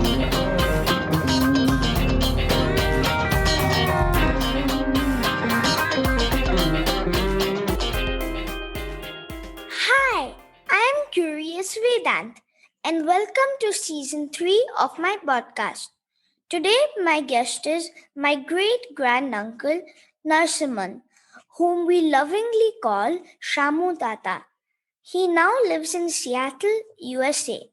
Hi, I am Curious Vedant, and welcome to season 3 of my podcast. Today, my guest is my great granduncle Narasimhan, whom we lovingly call Shamu Tata. He now lives in Seattle, USA.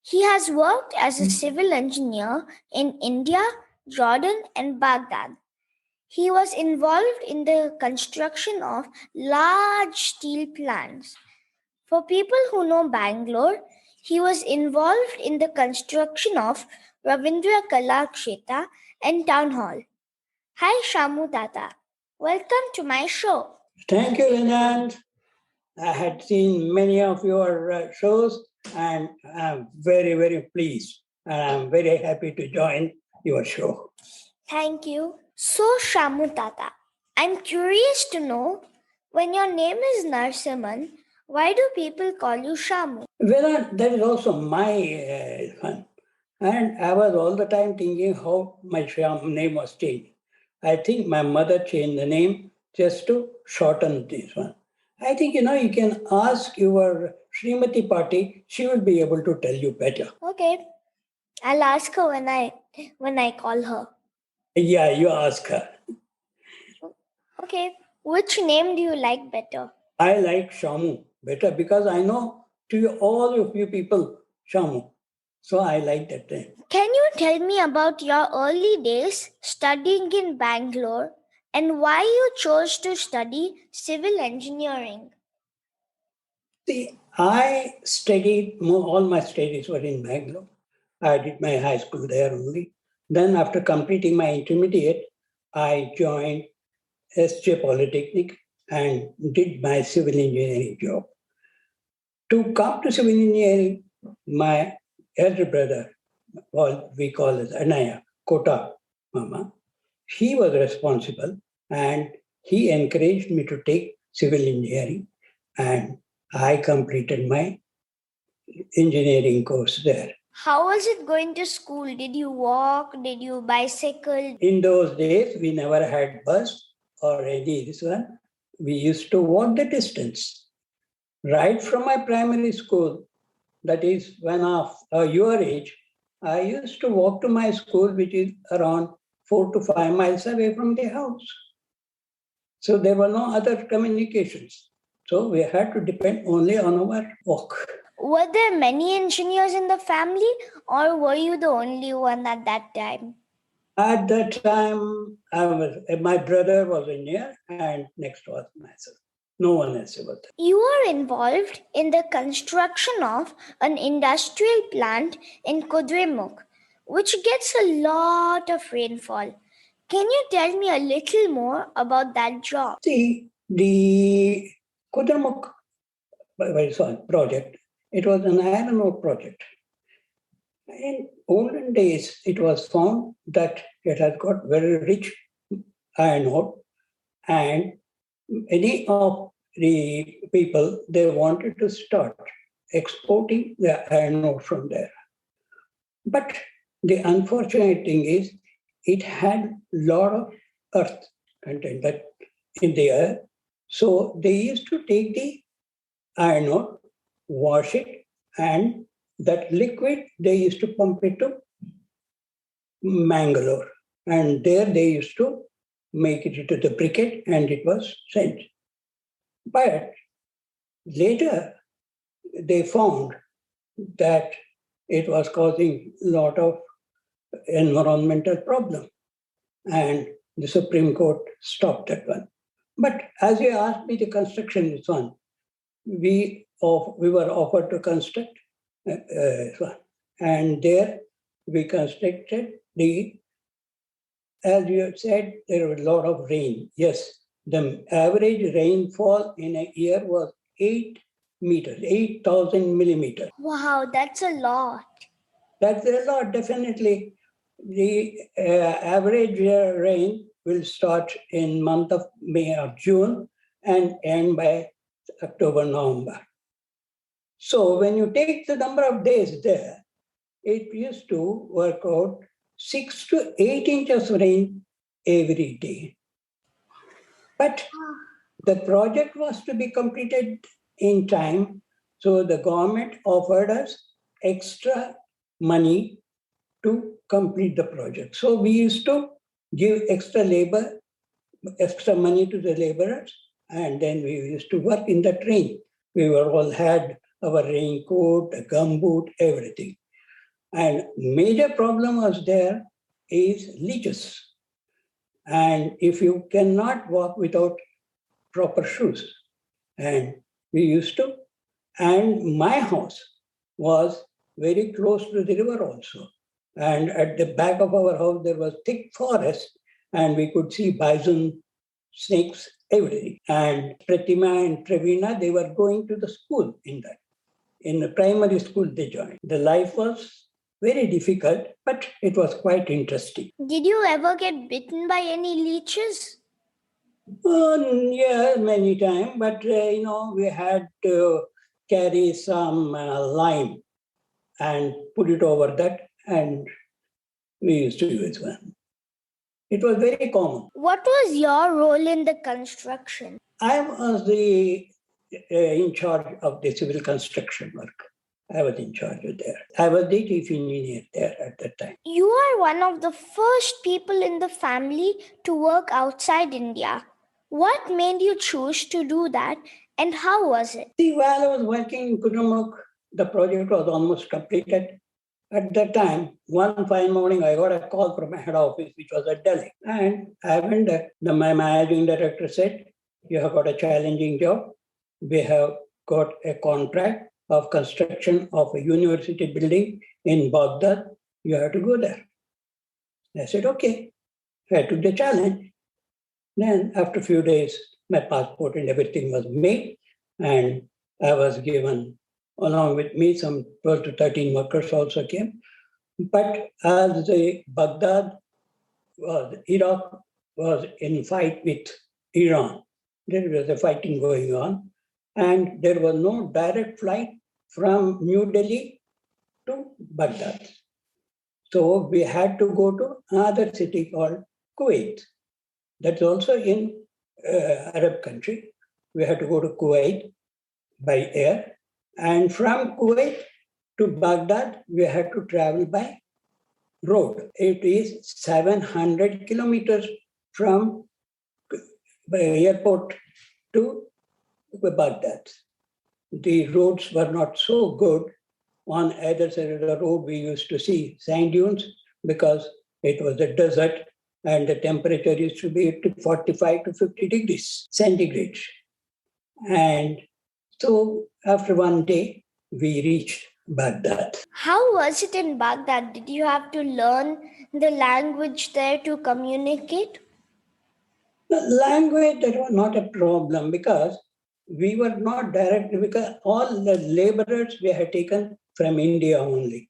He has worked as a civil engineer in India, Jordan, and Baghdad. He was involved in the construction of large steel plants. For people who know Bangalore, he was involved in the construction of Ravindra Kala Kshetra and Town Hall. Hi Shamu Tata, welcome to my show. Thank you, Vinand. I had seen many of your shows and I'm very, very pleased. And I'm very happy to join your show. Thank you. So Shamu Tata, I'm curious to know, when your name is Narasimhan, why do people call you Shamu? Vinand, that is also my fun. And I was all the time thinking how my name was changed. I think my mother changed the name just to shorten this one. I think, you can ask your Srimati Party, she will be able to tell you better. Okay, I'll ask her when I call her. Yeah, you ask her. Okay, which name do you like better? I like Shamu better because I know to you, all of you people, Shamu. So I like that name. Can you tell me about your early days studying in Bangalore and why you chose to study civil engineering? See, I studied, all my studies were in Bangalore. I did my high school there only. Then after completing my intermediate, I joined SJ Polytechnic and did my civil engineering job. To come to civil engineering, my elder brother, we call it Anaya, Kota Mama, he was responsible and he encouraged me to take civil engineering, and I completed my engineering course there. How was it going to school? Did you walk? Did you bicycle? In those days, we never had bus or any this one. We used to walk the distance. Right from my primary school, that is when of your age, I used to walk to my school, which is around 4 to 5 miles away from the house. So there were no other communications. So we had to depend only on our walk. Were there many engineers in the family, or were you the only one at that time? At that time, my brother was engineer and next was myself. No one else was there. You were involved in the construction of an industrial plant in Kudremukh, which gets a lot of rainfall. Can you tell me a little more about that job? See, the Kudamuk project, it was an iron ore project. In olden days, it was found that it has got very rich iron ore, and many of the people, they wanted to start exporting the iron ore from there. But the unfortunate thing is, it had a lot of earth content that in the earth. So they used to take the iron ore, wash it, and that liquid they used to pump it to Mangalore. And there they used to make it into the briquette and it was sent. But later they found that it was causing a lot of environmental problem. And the Supreme Court stopped that one. But as you asked me, the construction is one. We were offered to construct one. And there we constructed as you said, there was a lot of rain. Yes, the average rainfall in a year was 8 meters, 8,000 millimeters. Wow, that's a lot. That's a lot, definitely. The average rain will start in month of May or June and end by October, November. So when you take the number of days there, it used to work out 6 to 8 inches of rain every day. But the project was to be completed in time, so the government offered us extra money to complete the project. So we used to give extra money to the laborers, and then we used to work in the rain. We were all had our raincoat, a gumboot, everything. And major problem was there is leeches. And if you cannot walk without proper shoes, and we used to, and my house was very close to the river also. And at the back of our house, there was thick forest, and we could see bison, snakes, everything. And Pratima and Pravina, they were going to the school in that. In the primary school, they joined. The life was very difficult, but it was quite interesting. Did you ever get bitten by any leeches? Yeah, many times, but we had to carry some lime and put it over that, and we used to use one. It was very common. What was your role in the construction? I was the in charge of the civil construction work. I was in charge of there. I was the chief engineer there at that time. You are one of the first people in the family to work outside India. What made you choose to do that, and how was it? See, while I was working in Kudamuk, the project was almost completed. At that time, one fine morning, I got a call from my head office, which was at Delhi. And I went there. My managing director said, "You have got a challenging job. We have got a contract of construction of a university building in Baghdad. You have to go there." I said, "Okay." I took the challenge. Then, after a few days, my passport and everything was made, and I was given, along with me, some 12 to 13 workers also came. But as the Iraq was in fight with Iran, there was a fighting going on, and there was no direct flight from New Delhi to Baghdad. So we had to go to another city called Kuwait. That's also in Arab country. We had to go to Kuwait by air. And from Kuwait to Baghdad, we had to travel by road. It is 700 kilometers from the airport to Baghdad. The roads were not so good. On either side of the road, we used to see sand dunes because it was a desert and the temperature used to be 45 to 50 degrees centigrade. And so after one day, we reached Baghdad. How was it in Baghdad? Did you have to learn the language there to communicate? The language, that was not a problem because we were not directly, because all the laborers we had taken from India only.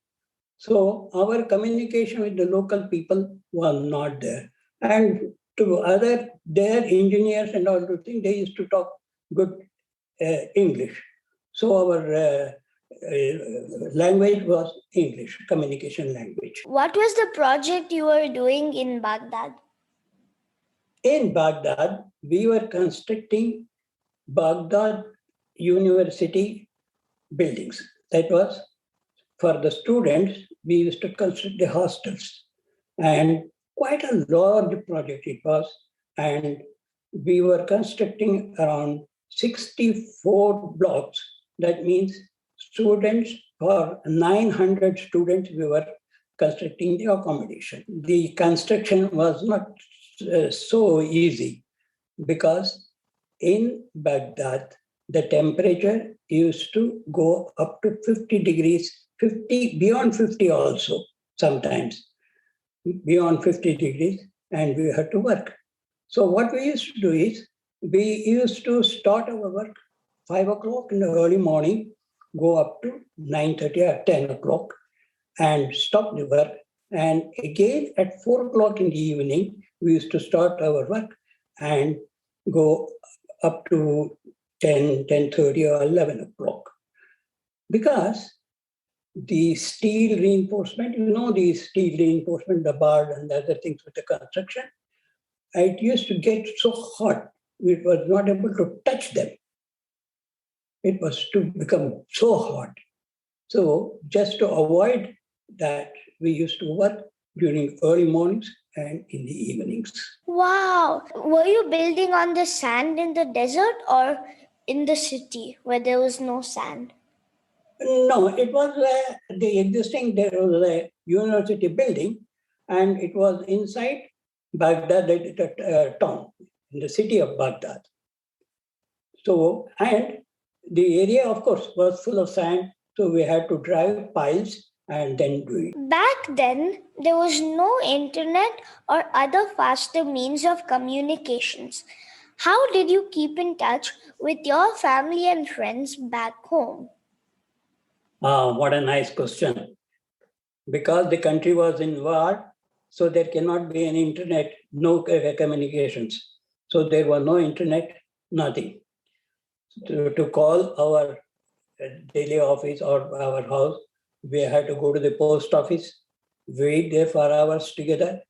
So our communication with the local people was not there. And to their engineers and all those things, they used to talk good English. So our language was English, communication language. What was the project you were doing in Baghdad? In Baghdad, we were constructing Baghdad University buildings. That was for the students, we used to construct the hostels. And quite a large project it was. And we were constructing around 64 blocks. That means students, for 900 students, we were constructing the accommodation. The construction was not so easy because in Baghdad, the temperature used to go up to 50 degrees, 50, beyond 50 also, sometimes, beyond 50 degrees, and we had to work. So what we used to do is, we used to start our work 5 o'clock in the early morning, go up to 9:30 or 10 o'clock, and stop the work. And again at 4 o'clock in the evening, we used to start our work and go up to 10, 10:30 or 11 o'clock. Because the steel reinforcement, the steel reinforcement, the bar and the other things with the construction, it used to get so hot, we was not able to touch them. It was to become so hot. So just to avoid that, we used to work during early mornings and in the evenings. Wow. Were you building on the sand in the desert or in the city where there was no sand? No, it was there was a university building, and it was inside Baghdad town, in the city of Baghdad. So, and the area, of course, was full of sand, so we had to drive piles and then do it. Back then, there was no internet or other faster means of communications. How did you keep in touch with your family and friends back home? What a nice question. Because the country was in war, so there cannot be any internet, no communications. So there was no internet, nothing. To call our daily office or our house, we had to go to the post office, wait there for hours together,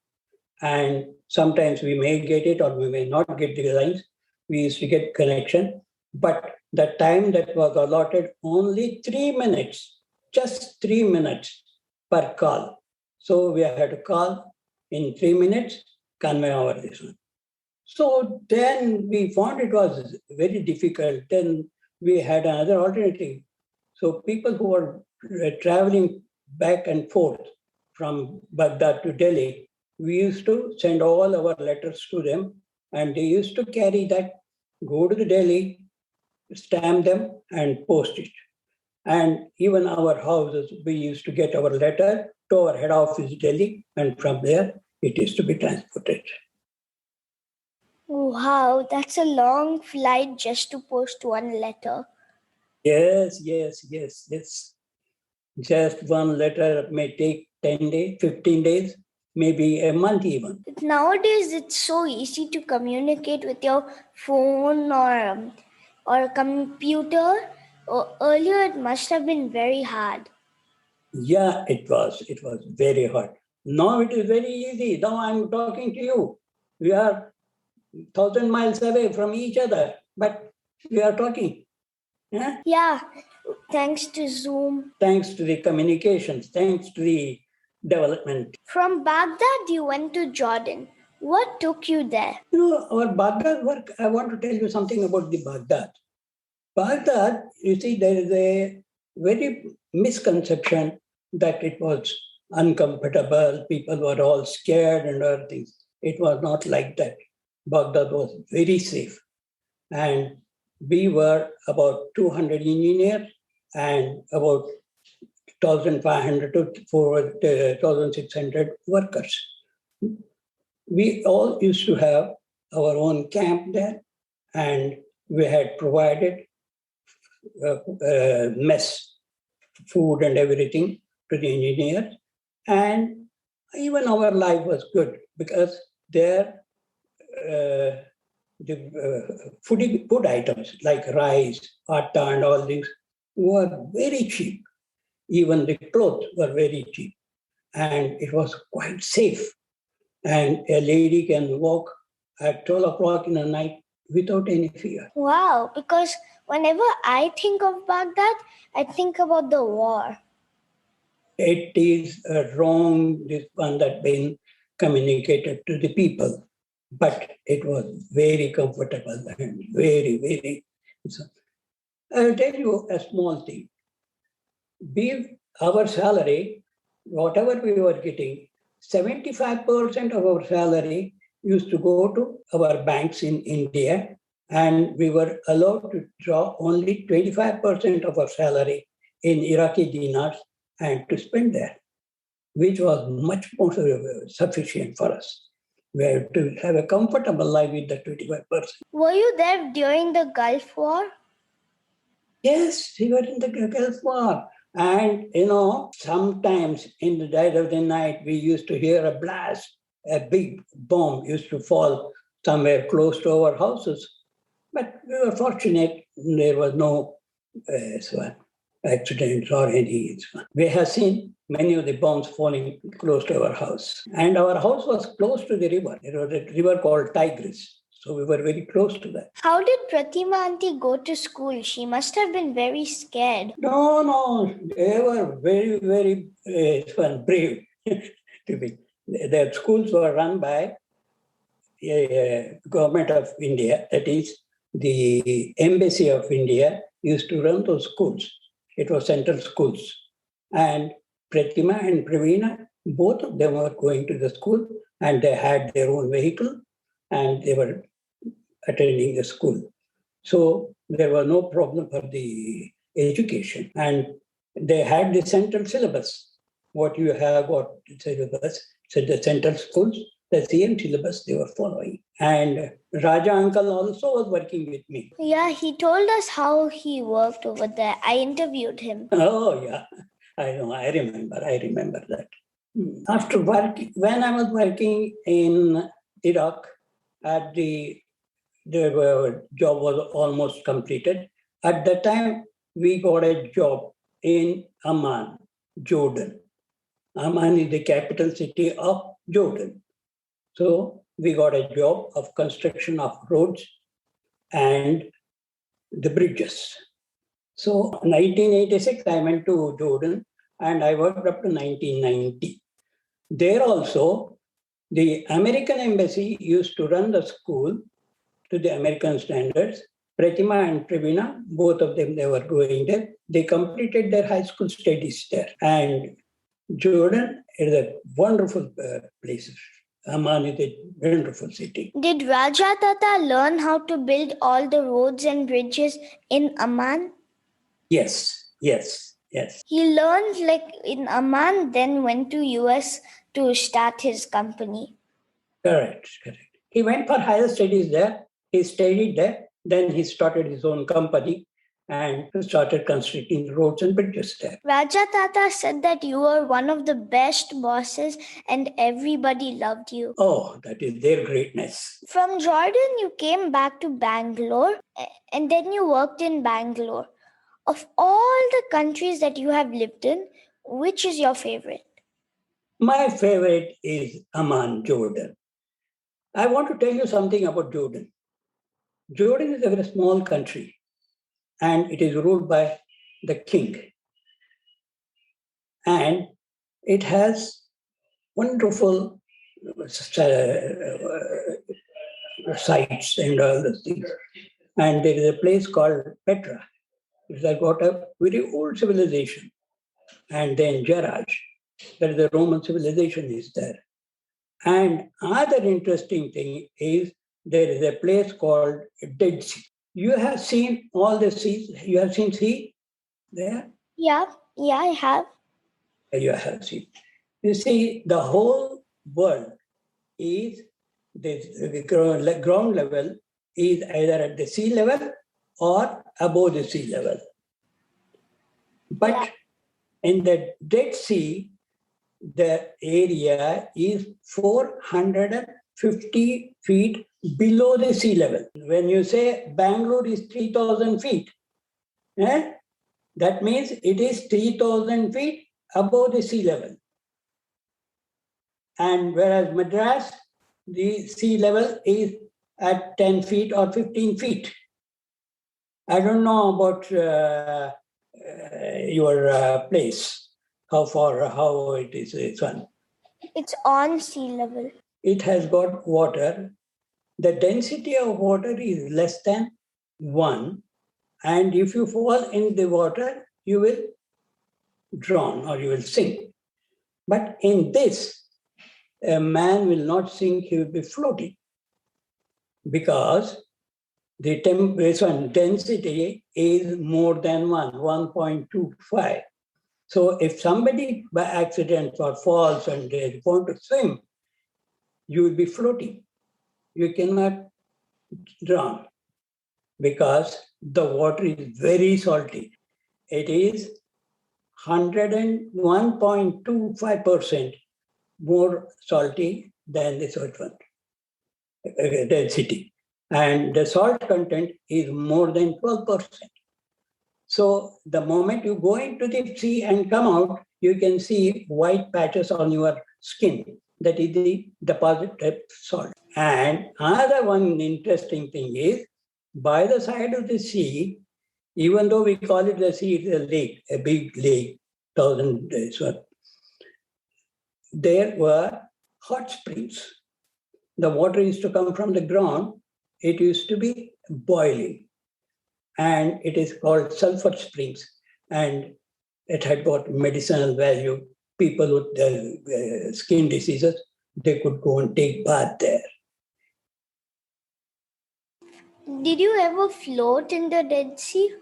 and sometimes we may get it or we may not get the lines. We used to get connection, but the time that was allotted only 3 minutes, just 3 minutes per call. So we had to call in 3 minutes, convey our listener. So then we found it was very difficult. Then we had another alternative. So people who were traveling back and forth from Baghdad to Delhi, we used to send all our letters to them, and they used to carry that, go to the Delhi, stamp them, and post it. And even our houses, we used to get our letter to our head office, Delhi, and from there it is to be transported. Wow, that's a long flight just to post one letter. Yes. Just one letter may take 10 days, 15 days, maybe a month even. Nowadays, it's so easy to communicate with your phone or computer. Earlier, it must have been very hard. Yeah, it was. It was very hard. Now it is very easy. Now I'm talking to you. We are 1,000 miles away from each other, but we are talking. Yeah, thanks to Zoom. Thanks to the communications, thanks to the development. From Baghdad, you went to Jordan. What took you there? Our Baghdad work, I want to tell you something about the Baghdad. Baghdad, you see, there is a very misconception that it was uncomfortable, people were all scared and other things. It was not like that. Baghdad was very safe. And we were about 200 engineers and about 1,500 to 1,600 workers. We all used to have our own camp there, and we had provided mess, food and everything to the engineers. And even our life was good because there the food items like rice, atta and all these were very cheap. Even the clothes were very cheap. And it was quite safe. And a lady can walk at 12 o'clock in the night without any fear. Wow, because whenever I think of Baghdad, I think about the war. It is wrong, this one that been communicated to the people. But it was very comfortable and very, very. So, I'll tell you a small thing. Our salary, whatever we were getting, 75% of our salary used to go to our banks in India, and we were allowed to draw only 25% of our salary in Iraqi dinars and to spend there, which was much more sufficient for us. We had to have a comfortable life with the 25%. Were you there during the Gulf War? Yes, we were in the Gulf War. And, sometimes in the dead of the night, we used to hear a blast. A big bomb used to fall somewhere close to our houses. But we were fortunate, there was no accidents or any. We have seen many of the bombs falling close to our house. And our house was close to the river. It was a river called Tigris. So we were very close to that. How did Pratima auntie go to school? She must have been very scared. No, they were very, very brave. To be. Their schools were run by government of India, that is the Embassy of India used to run those schools. It was central schools. And Pratima and Pravina, both of them were going to the school and they had their own vehicle and they were attending the school. So there was no problem for the education. And they had the central syllabus. What you have got syllabus, so the central schools, the same syllabus they were following. And Raja uncle also was working with me. Yeah, he told us how he worked over there. I interviewed him. Oh, yeah. I know. I remember that. After working, when I was working in Iraq, at the job was almost completed. At that time, we got a job in Amman, Jordan. Amman is the capital city of Jordan. So we got a job of construction of roads and the bridges. So 1986, I went to Jordan and I worked up to 1990. There also, the American embassy used to run the school to the American standards. Pratima and Pravina, both of them, they were going there. They completed their high school studies there. And Jordan is a wonderful place. Amman is a wonderful city. Did Raja Tata learn how to build all the roads and bridges in Amman? Yes. He learned in Amman, then went to US to start his company. Correct. He went for higher studies there. He studied there. Then he started his own company and started constructing roads and bridges there. Raja Tata said that you were one of the best bosses and everybody loved you. Oh, that is their greatness. From Jordan, you came back to Bangalore and then you worked in Bangalore. Of all the countries that you have lived in, which is your favorite? My favorite is Amman, Jordan. I want to tell you something about Jordan. Jordan is a very small country and it is ruled by the king. And it has wonderful sites and all those things. And there is a place called Petra. It's got a very old civilization. And then Jaraj, that is the Roman civilization is there. And another interesting thing is there is a place called Dead Sea. You have seen all the seas. You have seen sea there? Yeah, I have. You have seen. You see, the whole world is the ground level is either at the sea level or above the sea level. But in the Dead Sea, the area is 450 feet below the sea level. When you say Bangalore is 3,000 feet, that means it is 3,000 feet above the sea level. And whereas Madras, the sea level is at 10 feet or 15 feet. I don't know about your place, how it is. It's on sea level. It has got water. The density of water is less than 1. And if you fall in the water, you will drown or you will sink. But in this, a man will not sink, he will be floating. Because the density is more than 1.25. So if somebody by accident or falls and they want to swim, you will be floating. You cannot drown because the water is very salty. It is 101.25% more salty than the salt one, density. And the salt content is more than 12%. So the moment you go into the sea and come out, you can see white patches on your skin. That is the deposited salt. And another one interesting thing is, by the side of the sea, even though we call it the sea, it's a lake, a big lake, thousand so there were hot springs. The water used to come from the ground. It used to be boiling, and it is called sulfur springs. And it had got medicinal value. People with skin diseases, they could go and take bath there. Did you ever float in the Dead Sea?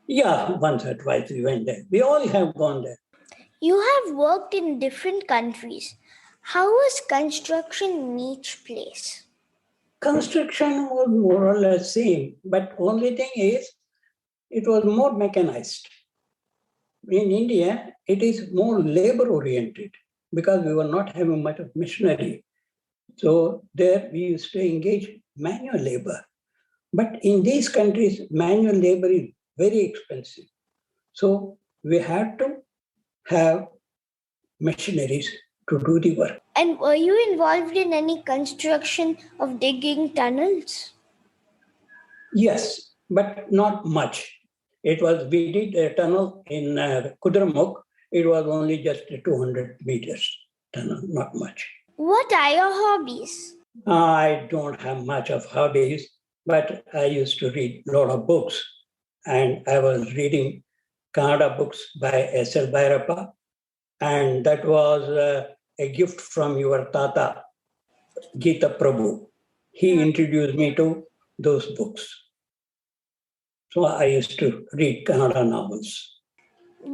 Yeah, once or twice we went there. We all have gone there. You have worked in different countries. How was construction in each place? Construction was more or less same, but only thing is it was more mechanized. In India, it is more labor oriented because we were not having much of machinery. So there we used to engage manual labor. But in these countries, manual labor is very expensive. So we had to have machineries to do the work. And were you involved in any construction of digging tunnels? Yes, but not much. We did a tunnel in Kudramukh. It was only just 200 meters tunnel, not much. What are your hobbies? I don't have much of hobbies, but I used to read a lot of books. And I was reading Kannada books by S.L. Bhairappa. And that was a gift from your Tata, Gita Prabhu. He introduced me to those books. So I used to read Kannada novels.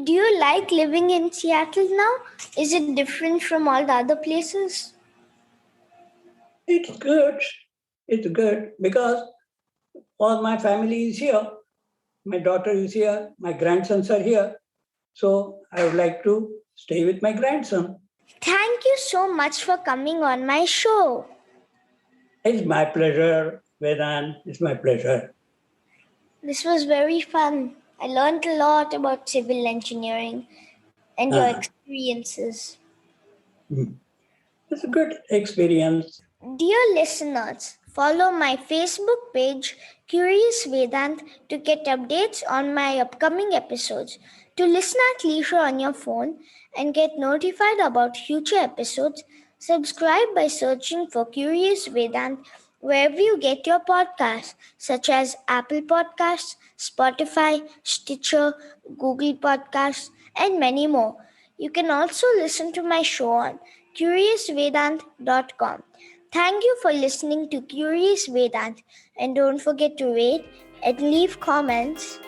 Do you like living in Seattle now? Is it different from all the other places? It's good. It's good because all my family is here. My daughter is here. My grandsons are here. So I would like to stay with my grandson. Thank you so much for coming on my show. It's my pleasure, Vedan. It's my pleasure. This was very fun. I learned a lot about civil engineering and your experiences. It's a good experience. Dear listeners, follow my Facebook page Curious Vedant to get updates on my upcoming episodes. To listen at leisure on your phone and get notified about future episodes, subscribe by searching for Curious Vedant wherever you get your podcasts, such as Apple Podcasts, Spotify, Stitcher, Google Podcasts, and many more. You can also listen to my show on curiousvedant.com. Thank you for listening to Curious Vedant, and don't forget to rate and leave comments.